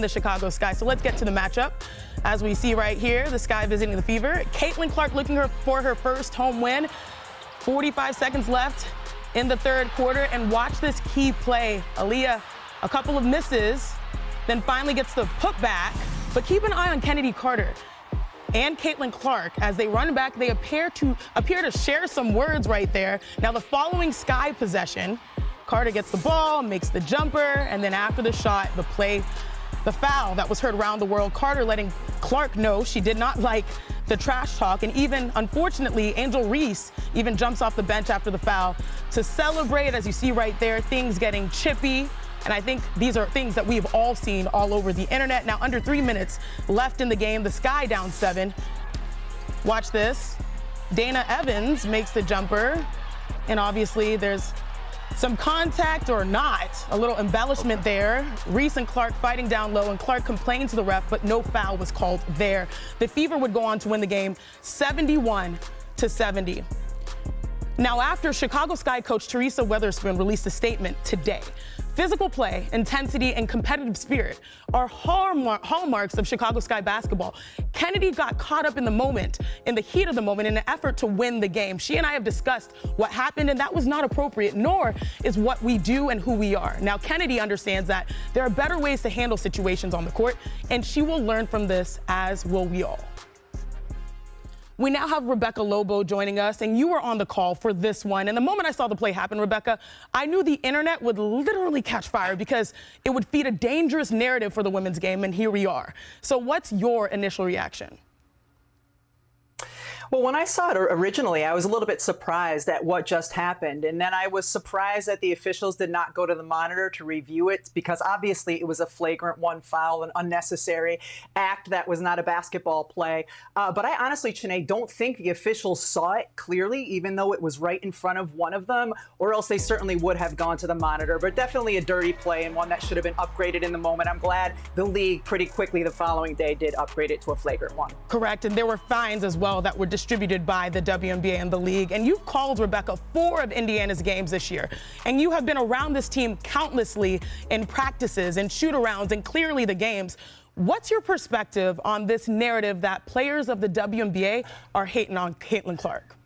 the Chicago Sky. So let's get to the matchup. As we see right here, the Sky visiting the Fever. Caitlin Clark looking for her first home win. 45 seconds left in the third quarter. And watch this key play. Aaliyah, a couple of misses, then finally gets the putback. But keep an eye on Chennedy Carter and Caitlin Clark as they run back. They appear to share some words right there. Now the following Sky possession, Carter gets the ball, makes the jumper, and then after the shot, the foul that was heard around the world. Carter letting Clark know she did not like the trash talk, and even, unfortunately, Angel Reese even jumps off the bench after the foul to celebrate, as you see right there, things getting chippy. And I think these are things that we've all seen all over the internet. Now, under 3 minutes left in the game, the Sky down 7. Watch this. Dana Evans makes the jumper, and obviously there's some contact or not, a little embellishment there. Reese and Clark fighting down low, and Clark complained to the ref, but no foul was called there. The Fever would go on to win the game 71-70. Now, after Chicago Sky coach Teresa Weatherspoon released a statement today, physical play, intensity, and competitive spirit are hallmarks of Chicago Sky basketball. Chennedy got caught up in the moment, in the heat of the moment, in an effort to win the game. She and I have discussed what happened, and that was not appropriate, nor is what we do and who we are. Now, Chennedy understands that there are better ways to handle situations on the court, and she will learn from this, as will we all. We now have Rebecca Lobo joining us, and you were on the call for this one. And the moment I saw the play happen, Rebecca, I knew the internet would literally catch fire because it would feed a dangerous narrative for the women's game, and here we are. So what's your initial reaction? Well, when I saw it originally, I was a little bit surprised at what just happened. And then I was surprised that the officials did not go to the monitor to review it, because obviously it was a flagrant one foul, an unnecessary act that was not a basketball play. But I honestly, Chiney, don't think the officials saw it clearly, even though it was right in front of one of them, or else they certainly would have gone to the monitor. But definitely a dirty play, and one that should have been upgraded in the moment. I'm glad the league pretty quickly the following day did upgrade it to a flagrant one. Correct. And there were fines as well that were distributed by the WNBA and the league. And you've called, Rebecca, 4 of Indiana's games this year. And you have been around this team countlessly in practices and shoot-arounds and clearly the games. What's your perspective on this narrative that players of the WNBA are hating on Caitlin Clark?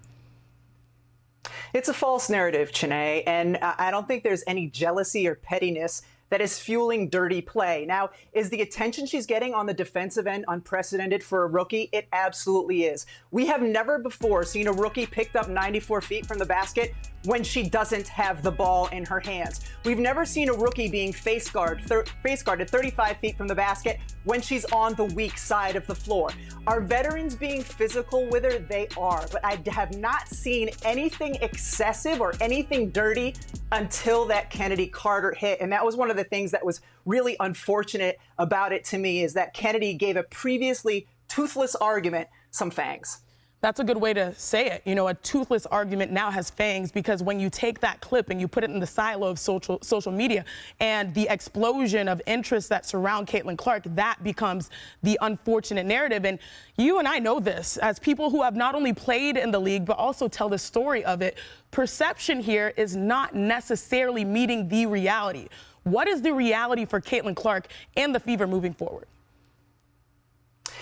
It's a false narrative, Chiney, and I don't think there's any jealousy or pettiness that is fueling dirty play. Now, is the attention she's getting on the defensive end unprecedented for a rookie? It absolutely is. We have never before seen a rookie picked up 94 feet from the basket when she doesn't have the ball in her hands. We've never seen a rookie being face guarded 35 feet from the basket when she's on the weak side of the floor. Are veterans being physical with her? They are, but I have not seen anything excessive or anything dirty until that Chennedy Carter hit. And that was one of the things that was really unfortunate about it to me, is that Chennedy gave a previously toothless argument some fangs. That's a good way to say it. You know, a toothless argument now has fangs, because when you take that clip and you put it in the silo of social media and the explosion of interest that surround Caitlin Clark, that becomes the unfortunate narrative. And you and I know this as people who have not only played in the league, but also tell the story of it. Perception here is not necessarily meeting the reality. What is the reality for Caitlin Clark and the Fever moving forward?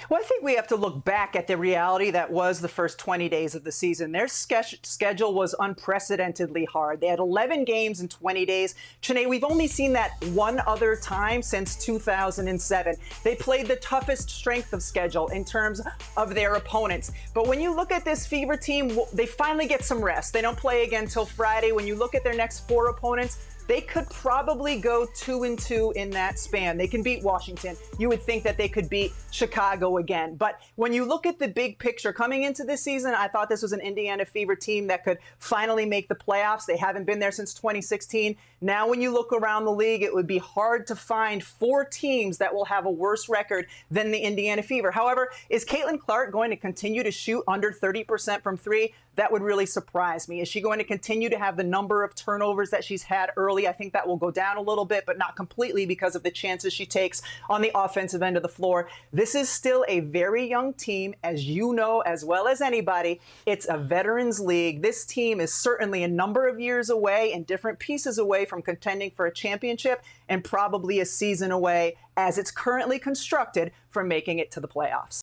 Well, I think we have to look back at the reality that was the first 20 days of the season. Their schedule was unprecedentedly hard. They had 11 games in 20 days. Chiney, we've only seen that one other time since 2007. They played the toughest strength of schedule in terms of their opponents. But when you look at this Fever team, they finally get some rest. They don't play again until Friday. When you look at their next 4 opponents, they could probably go 2-2 in that span. They can beat Washington. You would think that they could beat Chicago again. But when you look at the big picture coming into this season, I thought this was an Indiana Fever team that could finally make the playoffs. They haven't been there since 2016. Now, when you look around the league, it would be hard to find 4 teams that will have a worse record than the Indiana Fever. However, is Caitlin Clark going to continue to shoot under 30% from 3? That would really surprise me. Is she going to continue to have the number of turnovers that she's had early? I think that will go down a little bit, but not completely because of the chances she takes on the offensive end of the floor. This is still a very young team, as you know as well as anybody. It's a veterans league. This team is certainly a number of years away and different pieces away from contending for a championship, and probably a season away, as it's currently constructed, from making it to the playoffs.